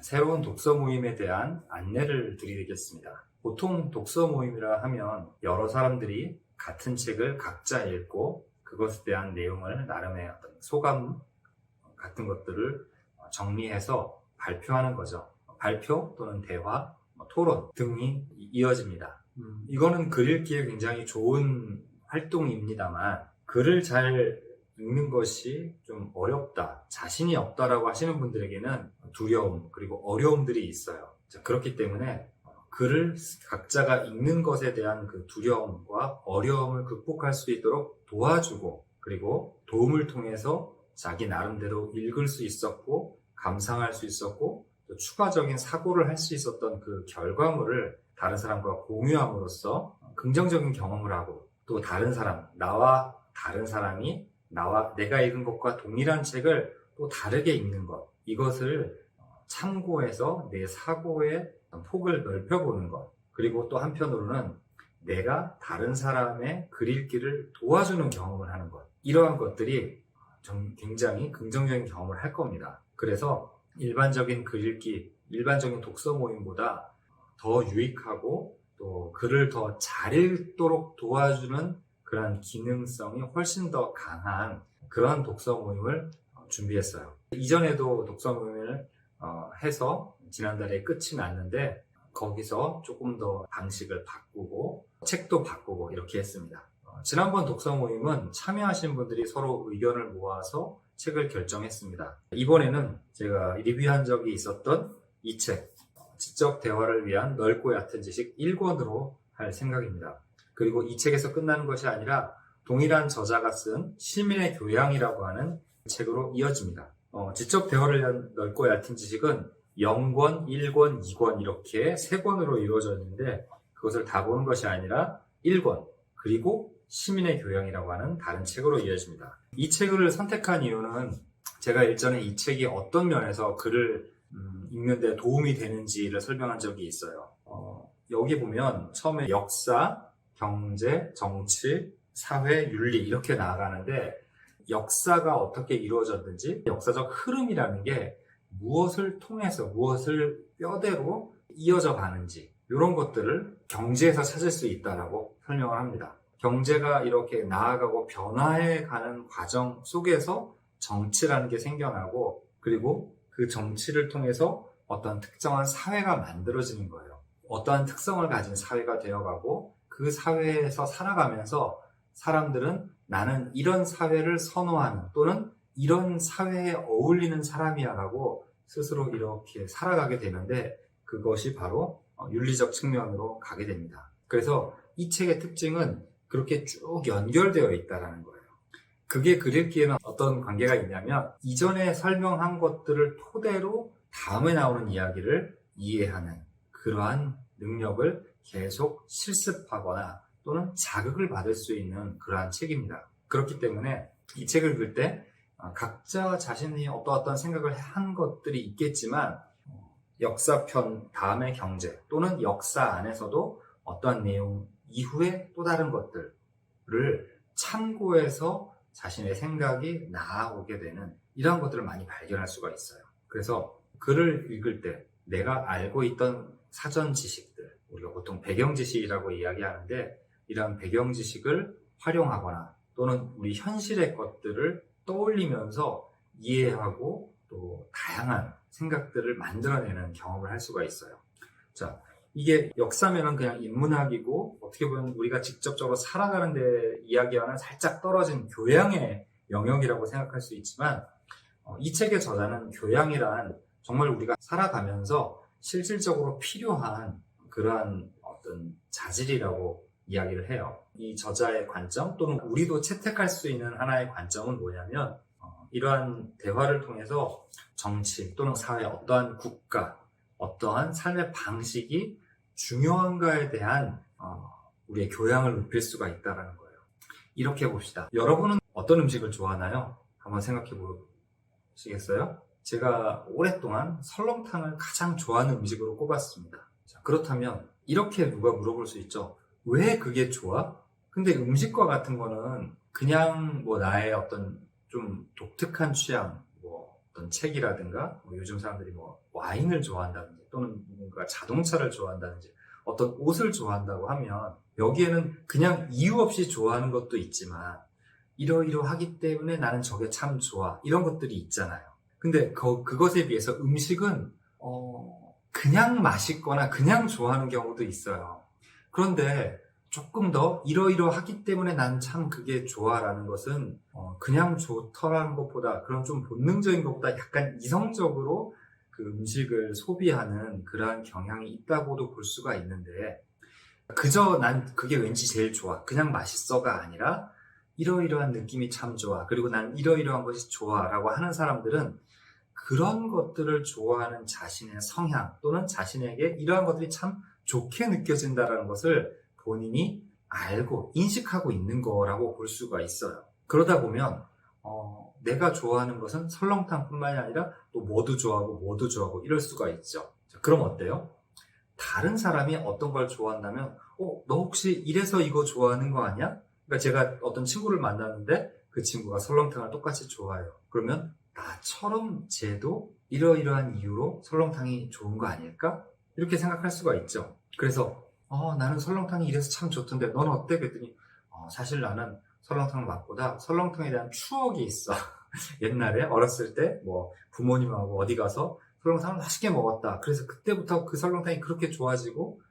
새로운 독서 모임에 대한 안내를 드리겠습니다. 보통 독서 모임이라 하면 여러 사람들이 같은 책을 각자 읽고 그것에 대한 내용을 나름의 어떤 소감 같은 것들을 정리해서 발표하는 거죠. 발표 또는 대화, 토론 등이 이어집니다. 이거는 글 읽기에 굉장히 좋은 활동입니다만 글을 잘 읽는 것이 좀 어렵다, 자신이 없다라고 하시는 분들에게는 두려움 그리고 어려움들이 있어요. 그렇기 때문에 글을 각자가 읽는 것에 대한 그 두려움과 어려움을 극복할 수 있도록 도와주고, 그리고 도움을 통해서 자기 나름대로 읽을 수 있었고 감상할 수 있었고 또 추가적인 사고를 할 수 있었던 그 결과물을 다른 사람과 공유함으로써 긍정적인 경험을 하고, 또 다른 사람, 나와 다른 사람이 내가 읽은 것과 동일한 책을 또 다르게 읽는 것, 이것을 참고해서 내 사고의 폭을 넓혀보는 것, 그리고 또 한편으로는 내가 다른 사람의 글 읽기를 도와주는 경험을 하는 것, 이러한 것들이 굉장히 긍정적인 경험을 할 겁니다. 그래서 일반적인 글 읽기, 일반적인 독서 모임보다 더 유익하고 또 글을 더 잘 읽도록 도와주는 그런 기능성이 훨씬 더 강한 그런 독서 모임을 준비했어요. 이전에도 독서 모임을 해서 지난달에 끝이 났는데, 거기서 조금 더 방식을 바꾸고 책도 바꾸고 이렇게 했습니다. 지난번 독서 모임은 참여하신 분들이 서로 의견을 모아서 책을 결정했습니다. 이번에는 제가 리뷰한 적이 있었던 이 책, 지적 대화를 위한 넓고 얕은 지식 1권으로 할 생각입니다. 그리고 이 책에서 끝나는 것이 아니라 동일한 저자가 쓴 시민의 교양이라고 하는 책으로 이어집니다. 지적 대화를 위한 넓고 얕은 지식은 0권, 1권, 2권 이렇게 3권으로 이루어져 있는데, 그것을 다 보는 것이 아니라 1권, 그리고 시민의 교양이라고 하는 다른 책으로 이어집니다. 이 책을 선택한 이유는 제가 일전에 이 책이 어떤 면에서 글을 읽는 데 도움이 되는지를 설명한 적이 있어요. 여기 보면 처음에 역사, 경제, 정치, 사회, 윤리 이렇게 나아가는데, 역사가 어떻게 이루어졌는지, 역사적 흐름이라는 게 무엇을 통해서 무엇을 뼈대로 이어져 가는지, 이런 것들을 경제에서 찾을 수 있다라고 설명을 합니다. 경제가 이렇게 나아가고 변화해 가는 과정 속에서 정치라는 게 생겨나고, 그리고 그 정치를 통해서 어떤 특정한 사회가 만들어지는 거예요. 어떠한 특성을 가진 사회가 되어가고, 그 사회에서 살아가면서 사람들은 나는 이런 사회를 선호하는, 또는 이런 사회에 어울리는 사람이야 라고 스스로 이렇게 살아가게 되는데, 그것이 바로 윤리적 측면으로 가게 됩니다. 그래서 이 책의 특징은 그렇게 쭉 연결되어 있다는 거예요. 그게 글 읽기에는 어떤 관계가 있냐면, 이전에 설명한 것들을 토대로 다음에 나오는 이야기를 이해하는 그러한 능력을 계속 실습하거나 또는 자극을 받을 수 있는 그러한 책입니다. 그렇기 때문에 이 책을 읽을 때 각자 자신이 어떤 생각을 한 것들이 있겠지만, 역사편 다음에 경제, 또는 역사 안에서도 어떠한 내용 이후에 또 다른 것들을 참고해서 자신의 생각이 나아오게 되는 이러한 것들을 많이 발견할 수가 있어요. 그래서 글을 읽을 때 내가 알고 있던 사전 지식들, 우리가 보통 배경 지식이라고 이야기하는데, 이런 배경 지식을 활용하거나 또는 우리 현실의 것들을 떠올리면서 이해하고 또 다양한 생각들을 만들어내는 경험을 할 수가 있어요. 자, 이게 역사면은 그냥 인문학이고, 어떻게 보면 우리가 직접적으로 살아가는 데 이야기와는 살짝 떨어진 교양의 영역이라고 생각할 수 있지만, 이 책의 저자는 교양이란 정말 우리가 살아가면서 실질적으로 필요한 그러한 어떤 자질이라고 이야기를 해요. 이 저자의 관점, 또는 우리도 채택할 수 있는 하나의 관점은 뭐냐면, 이러한 대화를 통해서 정치 또는 사회, 어떠한 국가, 어떠한 삶의 방식이 중요한가에 대한 우리의 교양을 높일 수가 있다는 거예요. 이렇게 봅시다. 여러분은 어떤 음식을 좋아하나요? 한번 생각해 보시겠어요? 제가 오랫동안 설렁탕을 가장 좋아하는 음식으로 꼽았습니다. 자, 그렇다면 이렇게 누가 물어볼 수 있죠. 왜 그게 좋아? 근데 음식과 같은 거는 그냥 나의 어떤 좀 독특한 취향, 어떤 책이라든가 요즘 사람들이 와인을 좋아한다든지 또는 뭔가 자동차를 좋아한다든지 어떤 옷을 좋아한다고 하면 여기에는 그냥 이유 없이 좋아하는 것도 있지만 이러이러하기 때문에 나는 저게 참 좋아 이런 것들이 있잖아요. 근데 그것에 비해서 음식은 그냥 맛있거나 그냥 좋아하는 경우도 있어요. 그런데 조금 더 이러이러하기 때문에 난 참 그게 좋아라는 것은 그냥 좋더라는 것보다 그런 좀 본능적인 것보다 약간 이성적으로 그 음식을 소비하는 그러한 경향이 있다고도 볼 수가 있는데 그저 난 그게 왠지 제일 좋아 그냥 맛있어가 아니라 이러이러한 느낌이 참 좋아 그리고 난 이러이러한 것이 좋아라고 하는 사람들은 그런 것들을 좋아하는 자신의 성향 또는 자신에게 이러한 것들이 참 좋게 느껴진다는 것을 본인이 알고 인식하고 있는 거라고 볼 수가 있어요. 그러다 보면 내가 좋아하는 것은 설렁탕뿐만이 아니라 또 뭐도 좋아하고 이럴 수가 있죠. 자, 그럼 어때요? 다른 사람이 어떤 걸 좋아한다면 너 혹시 이래서 이거 좋아하는 거 아니야? 그러니까 제가 어떤 친구를 만났는데 그 친구가 설렁탕을 똑같이 좋아해요. 그러면 나처럼 쟤도 이러이러한 이유로 설렁탕이 좋은 거 아닐까? 이렇게 생각할 수가 있죠. 그래서 나는 설렁탕이 이래서 참 좋던데 넌 어때? 그랬더니 사실 나는 설렁탕 맛보다 설렁탕에 대한 추억이 있어. 옛날에 어렸을 때 부모님하고 어디 가서 설렁탕을 맛있게 먹었다. 그래서 그때부터 그 설렁탕이 그렇게 좋아지고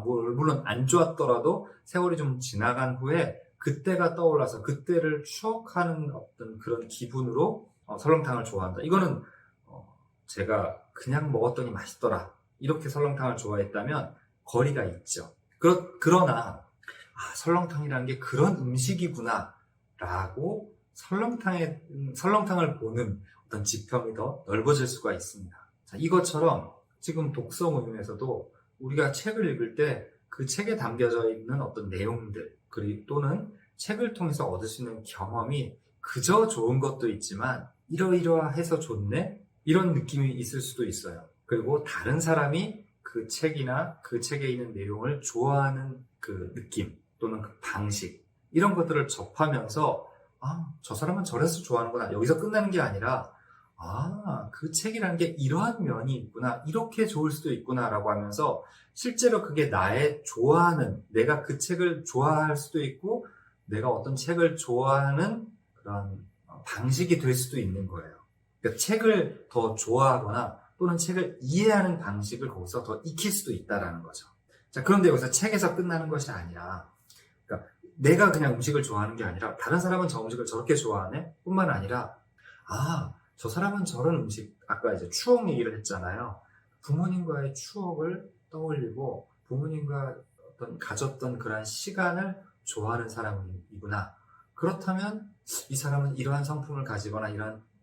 물론 안 좋았더라도 세월이 좀 지나간 후에 그때가 떠올라서 그때를 추억하는 어떤 그런 기분으로 설렁탕을 좋아한다. 이거는 제가 그냥 먹었더니 맛있더라. 이렇게 설렁탕을 좋아했다면 거리가 있죠. 그러나 설렁탕이라는 게 그런 음식이구나 라고 설렁탕을 보는 어떤 지평이 더 넓어질 수가 있습니다. 자, 이것처럼 지금 독서 모임에서도 우리가 책을 읽을 때 그 책에 담겨져 있는 어떤 내용들 그리고 또는 책을 통해서 얻을 수 있는 경험이 그저 좋은 것도 있지만 이러이러해서 좋네? 이런 느낌이 있을 수도 있어요. 그리고 다른 사람이 그 책이나 그 책에 있는 내용을 좋아하는 그 느낌 또는 그 방식 이런 것들을 접하면서 저 사람은 저래서 좋아하는구나 여기서 끝나는 게 아니라 그 책이라는 게 이러한 면이 있구나 이렇게 좋을 수도 있구나 라고 하면서 실제로 그게 나의 좋아하는 내가 그 책을 좋아할 수도 있고 내가 어떤 책을 좋아하는 그런 방식이 될 수도 있는 거예요. 그러니까 책을 더 좋아하거나 또는 책을 이해하는 방식을 거기서 더 익힐 수도 있다는 거죠. 자, 그런데 여기서 책에서 끝나는 것이 아니라 그러니까 내가 그냥 음식을 좋아하는 게 아니라 다른 사람은 저 음식을 저렇게 좋아하네? 뿐만 아니라 저 사람은 저런 음식 아까 이제 추억 얘기를 했잖아요. 부모님과의 추억을 떠올리고 부모님과 어떤 가졌던 그런 시간을 좋아하는 사람이구나. 그렇다면 이 사람은 이러한 성품을 가지거나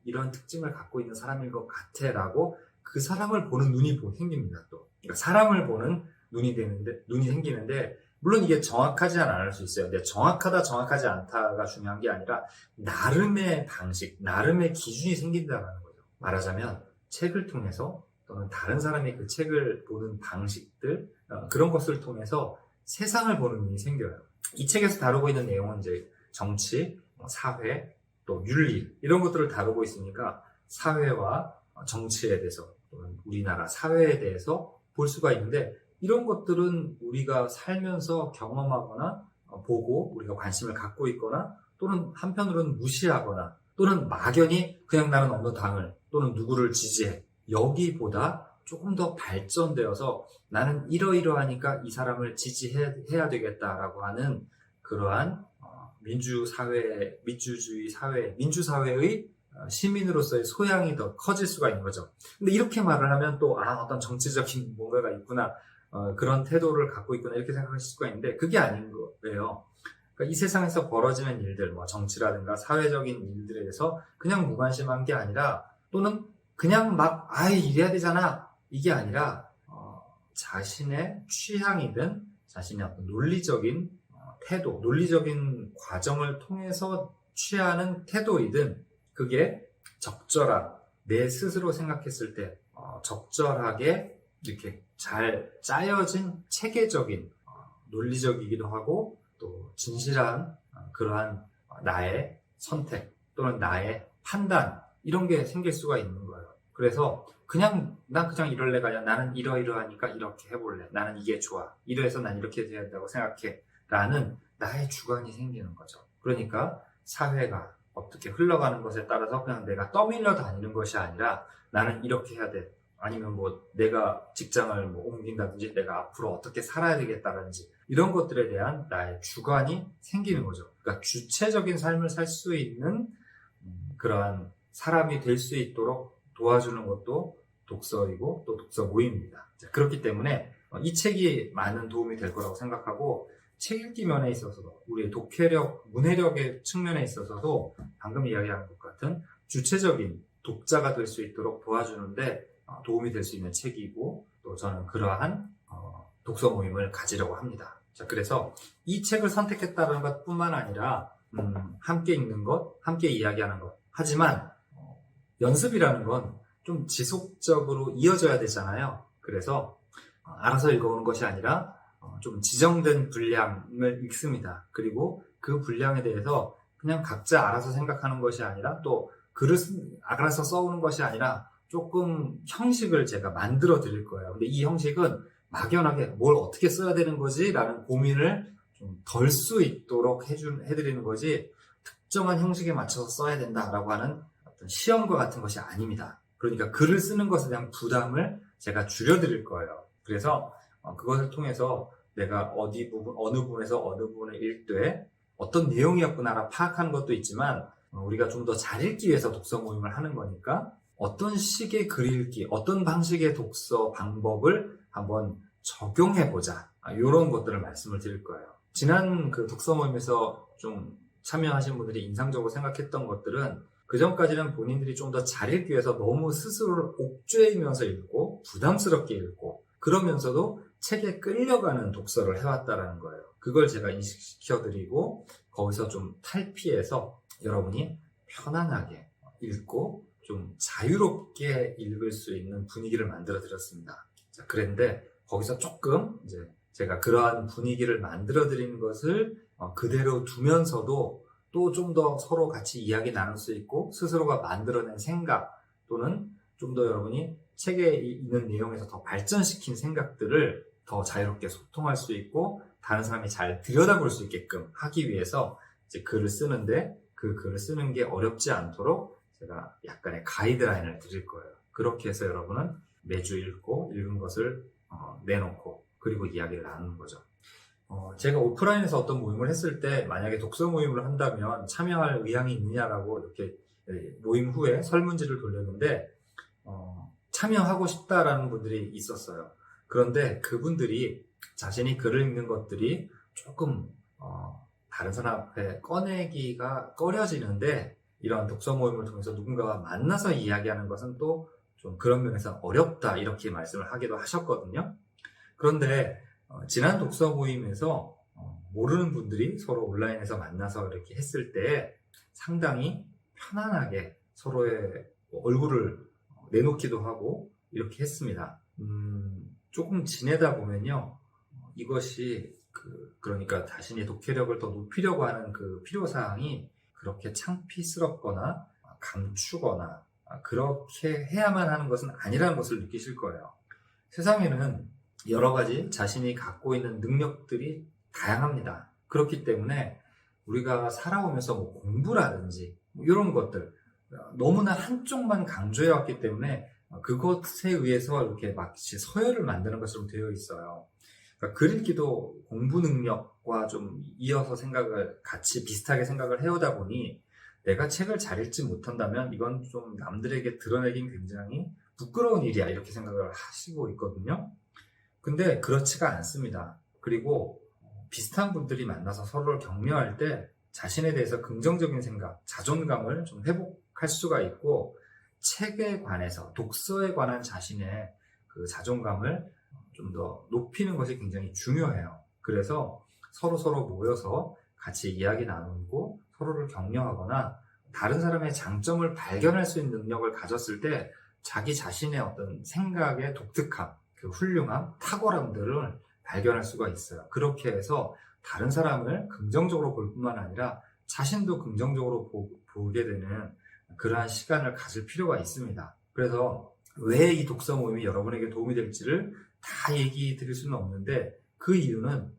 이런 특징을 갖고 있는 사람인 것 같아 라고 그 사람을 보는 눈이 생깁니다. 또 그러니까 사람을 보는 눈이 생기는데 물론 이게 정확하지 않을 수 있어요. 근데 정확하다 정확하지 않다가 중요한 게 아니라 나름의 방식, 나름의 기준이 생긴다는 거죠. 말하자면 책을 통해서 또는 다른 사람이 그 책을 보는 방식들 그런 것을 통해서 세상을 보는 눈이 생겨요. 이 책에서 다루고 있는 내용은 이제 정치, 사회, 또 윤리 이런 것들을 다루고 있으니까 사회와 정치에 대해서 또는 우리나라 사회에 대해서 볼 수가 있는데 이런 것들은 우리가 살면서 경험하거나 보고 우리가 관심을 갖고 있거나 또는 한편으로는 무시하거나 또는 막연히 그냥 나는 어느 당을 또는 누구를 지지해 여기보다 조금 더 발전되어서 나는 이러이러하니까 이 사람을 지지해야 되겠다라고 하는 그러한 민주주의 사회, 민주사회의 시민으로서의 소양이 더 커질 수가 있는 거죠. 근데 이렇게 말을 하면 또 어떤 정치적인 뭔가가 있구나 그런 태도를 갖고 있구나 이렇게 생각하실 수가 있는데 그게 아닌 거예요. 그러니까 이 세상에서 벌어지는 일들, 정치라든가 사회적인 일들에 대해서 그냥 무관심한 게 아니라 또는 그냥 막 이래야 되잖아 이게 아니라 자신의 취향이든 자신의 어떤 논리적인 태도, 논리적인 과정을 통해서 취하는 태도이든 그게 적절한 내 스스로 생각했을 때 적절하게 이렇게 잘 짜여진 체계적인 논리적이기도 하고 또 진실한 그러한 나의 선택 또는 나의 판단 이런 게 생길 수가 있는 거예요. 그래서 난 그냥 이럴래가 아니라 나는 이러이러하니까 이렇게 해볼래. 나는 이게 좋아. 이래서 난 이렇게 해야 된다고 생각해. 라는 나의 주관이 생기는 거죠. 그러니까 사회가 어떻게 흘러가는 것에 따라서 그냥 내가 떠밀려 다니는 것이 아니라 나는 이렇게 해야 돼. 아니면 뭐 내가 직장을 뭐 옮긴다든지 내가 앞으로 어떻게 살아야 되겠다든지 이런 것들에 대한 나의 주관이 생기는 거죠. 그러니까 주체적인 삶을 살 수 있는 그러한 사람이 될 수 있도록 도와주는 것도 독서이고 또 독서 모임입니다. 자, 그렇기 때문에 이 책이 많은 도움이 될 거라고 생각하고 책 읽기 면에 있어서도 우리의 독해력, 문해력의 측면에 있어서도 방금 이야기한 것 같은 주체적인 독자가 될 수 있도록 도와주는데 도움이 될 수 있는 책이고 또 저는 그러한 독서 모임을 가지려고 합니다. 자, 그래서 이 책을 선택했다는 것 뿐만 아니라 함께 읽는 것, 함께 이야기하는 것. 하지만 연습이라는 건 좀 지속적으로 이어져야 되잖아요. 그래서 알아서 읽어오는 것이 아니라 좀 지정된 분량을 읽습니다. 그리고 그 분량에 대해서 그냥 각자 알아서 생각하는 것이 아니라 또 글을 알아서 써오는 것이 아니라 조금 형식을 제가 만들어 드릴 거예요. 근데 이 형식은 막연하게 뭘 어떻게 써야 되는 거지? 라는 고민을 좀 덜 수 있도록 해드리는 거지 특정한 형식에 맞춰서 써야 된다라고 하는 어떤 시험과 같은 것이 아닙니다. 그러니까 글을 쓰는 것에 대한 부담을 제가 줄여드릴 거예요. 그래서 그것을 통해서 내가 어느 부분에서 어느 부분을 읽되 어떤 내용이었구나라 파악하는 것도 있지만 우리가 좀 더 잘 읽기 위해서 독서 모임을 하는 거니까 어떤 식의 글 읽기, 어떤 방식의 독서 방법을 한번 적용해보자. 이런 것들을 말씀을 드릴 거예요. 지난 그 독서 모임에서 좀 참여하신 분들이 인상적으로 생각했던 것들은 그전까지는 본인들이 좀 더 잘 읽기 위해서 너무 스스로를 옥죄이면서 읽고 부담스럽게 읽고 그러면서도 책에 끌려가는 독서를 해왔다라는 거예요. 그걸 제가 인식시켜드리고 거기서 좀 탈피해서 여러분이 편안하게 읽고 좀 자유롭게 읽을 수 있는 분위기를 만들어 드렸습니다. 자, 그런데 거기서 조금 이제 제가 그러한 분위기를 만들어 드리는 것을 그대로 두면서도 또 좀 더 서로 같이 이야기 나눌 수 있고 스스로가 만들어낸 생각 또는 좀 더 여러분이 책에 있는 내용에서 더 발전시킨 생각들을 더 자유롭게 소통할 수 있고 다른 사람이 잘 들여다볼 수 있게끔 하기 위해서 이제 글을 쓰는데 그 글을 쓰는 게 어렵지 않도록 제가 약간의 가이드라인을 드릴 거예요. 그렇게 해서 여러분은 매주 읽고 읽은 것을 내놓고 그리고 이야기를 나누는 거죠. 제가 오프라인에서 어떤 모임을 했을 때 만약에 독서 모임을 한다면 참여할 의향이 있느냐라고 이렇게 모임 후에 설문지를 돌렸는데 참여하고 싶다라는 분들이 있었어요. 그런데 그분들이 자신이 글을 읽는 것들이 조금 다른 사람 앞에 꺼내기가 꺼려지는데 이런 독서 모임을 통해서 누군가와 만나서 이야기하는 것은 또 좀 그런 면에서 어렵다 이렇게 말씀을 하기도 하셨거든요. 그런데 지난 독서 모임에서 모르는 분들이 서로 온라인에서 만나서 이렇게 했을 때 상당히 편안하게 서로의 얼굴을 내놓기도 하고 이렇게 했습니다. 조금 지내다 보면요, 이것이 그러니까 자신의 독해력을 더 높이려고 하는 그 필요사항이 그렇게 창피스럽거나 감추거나 그렇게 해야만 하는 것은 아니라는 것을 느끼실 거예요. 세상에는 여러 가지 자신이 갖고 있는 능력들이 다양합니다. 그렇기 때문에 우리가 살아오면서 뭐 공부라든지 이런 것들 너무나 한쪽만 강조해왔기 때문에 그것에 의해서 이렇게 마치 서열을 만드는 것처럼 되어 있어요. 그러니까 글 읽기도 공부 능력과 좀 이어서 같이 비슷하게 생각을 해오다 보니 내가 책을 잘 읽지 못한다면 이건 좀 남들에게 드러내긴 굉장히 부끄러운 일이야 이렇게 생각을 하시고 있거든요. 근데 그렇지가 않습니다. 그리고 비슷한 분들이 만나서 서로를 격려할 때 자신에 대해서 긍정적인 생각, 자존감을 좀 회복할 수가 있고 책에 관해서, 독서에 관한 자신의 그 자존감을 좀 더 높이는 것이 굉장히 중요해요. 그래서 서로 모여서 같이 이야기 나누고 서로를 격려하거나 다른 사람의 장점을 발견할 수 있는 능력을 가졌을 때 자기 자신의 어떤 생각의 독특함, 그 훌륭함, 탁월함들을 발견할 수가 있어요. 그렇게 해서 다른 사람을 긍정적으로 볼 뿐만 아니라 자신도 긍정적으로 보게 되는 그러한 시간을 가질 필요가 있습니다. 그래서 왜 이 독서 모임이 여러분에게 도움이 될지를 다 얘기 드릴 수는 없는데, 그 이유는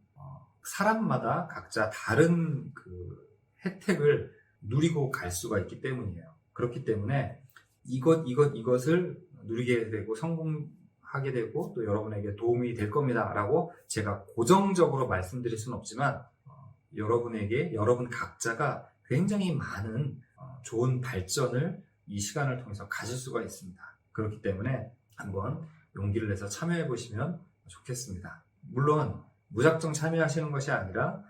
사람마다 각자 다른 그 혜택을 누리고 갈 수가 있기 때문이에요. 그렇기 때문에 이것을 누리게 되고 성공하게 되고 또 여러분에게 도움이 될 겁니다 라고 제가 고정적으로 말씀드릴 수는 없지만, 여러분에게 여러분 각자가 굉장히 많은 좋은 발전을 이 시간을 통해서 가질 수가 있습니다. 그렇기 때문에 한번 용기를 내서 참여해 보시면 좋겠습니다. 물론 무작정 참여하시는 것이 아니라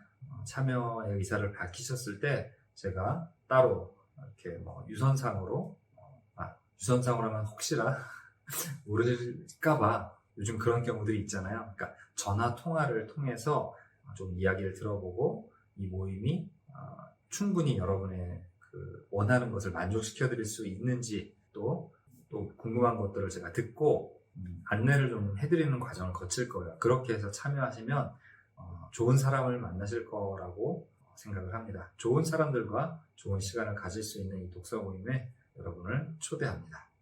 참여의 의사를 밝히셨을 때 제가 따로 이렇게 유선상으로 하면 혹시나 모르실까봐 요즘 그런 경우들이 있잖아요. 그러니까 전화 통화를 통해서 좀 이야기를 들어보고 이 모임이 충분히 여러분의 그 원하는 것을 만족시켜 드릴 수 있는지 또 궁금한 것들을 제가 듣고 안내를 좀 해드리는 과정을 거칠 거예요. 그렇게 해서 참여하시면 좋은 사람을 만나실 거라고 생각을 합니다. 좋은 사람들과 좋은 시간을 가질 수 있는 이 독서 모임에 여러분을 초대합니다.